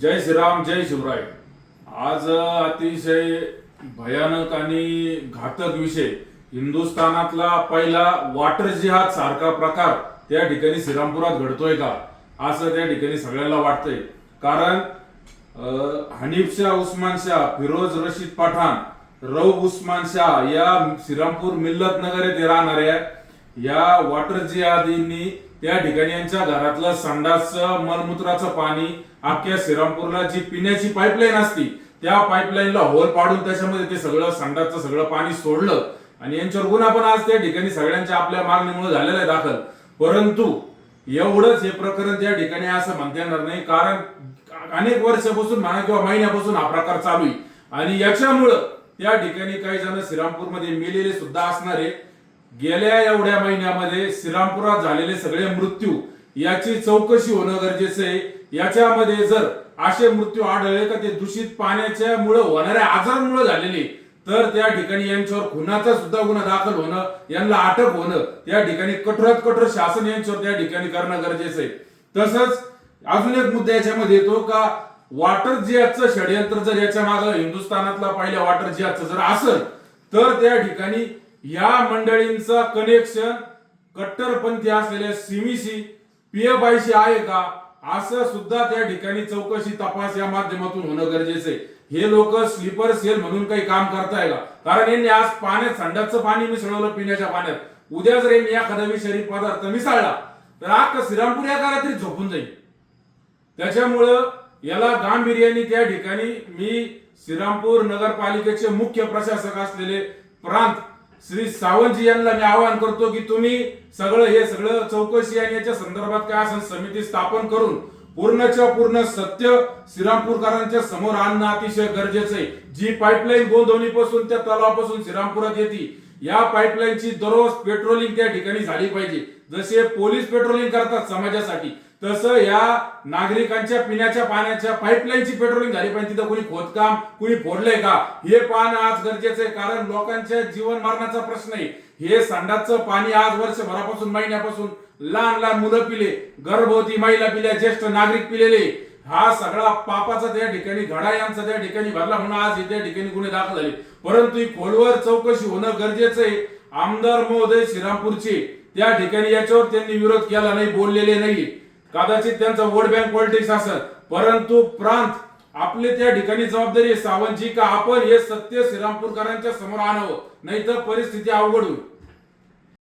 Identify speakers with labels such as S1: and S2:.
S1: जय श्रीराम, जय शिवराय. आज अतिशय भयानक आणि घातक विषय, हिंदुस्थानातला पहिला वॉटर जिहाद सारखा प्रकार त्या ठिकाणी श्रीरामपुरात घडतोय का असं त्या ठिकाणी सगळ्यांना वाटतंय. कारण हनीफ शाह, उस्मान शाह, फिरोज रशीद पठाण, रऊफ उस्मान शाह या श्रीरामपूर मिल्लत नगर येथे राहणाऱ्या या वॉटर जिहादींनी त्या ठिकाणी यांच्या घरातलं संडासचं मलमूत्राचं पाणी अख्ख्या श्रीरामपूरला जी पिण्याची पाईपलाईन असती त्या पाईपलाईनला होल पाडून त्याच्यामध्ये ते सगळं संडासचं सगळं पाणी सोडलं आणि यांच्यावर गुन्हा पण आज त्या ठिकाणी सगळ्यांच्या आपल्या मागणीमुळे झालेला आहे दाखल. परंतु एवढंच हे प्रकरण त्या ठिकाणी असं म्हणता येणार नाही, कारण अनेक वर्षापासून म्हणा किंवा महिन्यापासून हा प्रकार चालू आहे आणि याच्यामुळं त्या ठिकाणी काही जण श्रीरामपूरमध्ये मेलेले सुद्धा असणारे. गेल्या एवढ्या महिन्यामध्ये श्रीरामपुरात झालेले सगळे मृत्यू याची चौकशी होणं गरजेचं आहे. याच्यामध्ये जर असे मृत्यू आढळले का ते दूषित पाण्याच्या मुळे होणाऱ्या आजारांमुळे झालेले, तर त्या ठिकाणी यांच्यावर खुनाचा सुद्धा गुन्हा दाखल होणं, यांना अटक होणं, त्या ठिकाणी कठोरात कठोर शासन यांच्यावर त्या ठिकाणी करणं गरजेचं आहे. तसंच अजून एक मुद्दा याच्यामध्ये येतो का वॉटर जिहादचं षडयंत्र जर याच्या मागे हिंदुस्थानातला पहिल्या वॉटर जिहादचं जर असेल तर त्या ठिकाणी या मंडळींचा कनेक्शन कट्टरपंथी असलेल्या सिमीशी, पीएफआयशी आहे का असं सुद्धा त्या ठिकाणी चौकशी तपास या माध्यमातून होणं गरजेचं आहे. हे लोक स्लीपर सेल म्हणून काही काम करताय का? कारण यांनी आज पाण्यात संडासचं पाणी मिसळवलं पिण्याच्या पाण्यात, उद्या जर यांनी एखादा विषारी पदार्थ मिसळला तर अख्खा श्रीरामपूर या काळात झोपून जाईल. त्याच्यामुळं याला गांभीर्याने त्या ठिकाणी मी श्रीरामपूर नगरपालिकेचे मुख्य प्रशासक असलेले प्रांत श्री सावंतजी यांना मी आवाहन करतो की तुम्ही हे सगळं चौकशी आणि याच्या संदर्भात काय असेल समिती स्थापन करून पूर्णच्या पूर्ण सत्य श्रीरामपूरकरांच्या समोर आणणं अतिशय गरजेचं आहे. जी पाईपलाईन गोंदवणीपासून त्या तलावापासून श्रीरामपुरात येते या पाईपलाईनची दररोज पेट्रोलिंग त्या ठिकाणी झाली पाहिजे. जसे पोलीस पेट्रोलिंग करतात समाजासाठी तसं या नागरिकांच्या पिण्याच्या पाण्याच्या पाईपलाईनची पेट्रोलिंग झाली पाहिजे. तिथं कोणी खोदकाम कोणी फोडलंय का हे पाहणं आज गरजेचं आहे, कारण लोकांच्या जीवन मरणाचा प्रश्न आहे. हे संडासचं पाणी आज वर्षभरापासून महिन्यापासून लहान लहान मुलं पिले, गर्भवती महिला पिल्या, ज्येष्ठ नागरिक पिलेले, हा सगळा पापाचा त्या ठिकाणी घडा यांचा त्या ठिकाणी भरला म्हणून आज त्या ठिकाणी गुन्हे दाखल झाले. परंतु ही खोलवर चौकशी होणं गरजेचं आहे. आमदार महोदय श्रीरामपूरचे त्या ठिकाणी याच्यावर त्यांनी विरोध केला नाही, बोललेले नाही. कदाचित त्यांचा वोट बँक पॉलिटिक्स असेल, परंतु प्रांत आपले त्या ठिकाणी जबाबदारी आहे सावंतजी का आपण हे सत्य श्रीरामपूरकरांच्या समोर आणावं, नाही तर परिस्थिती अवघड होईल.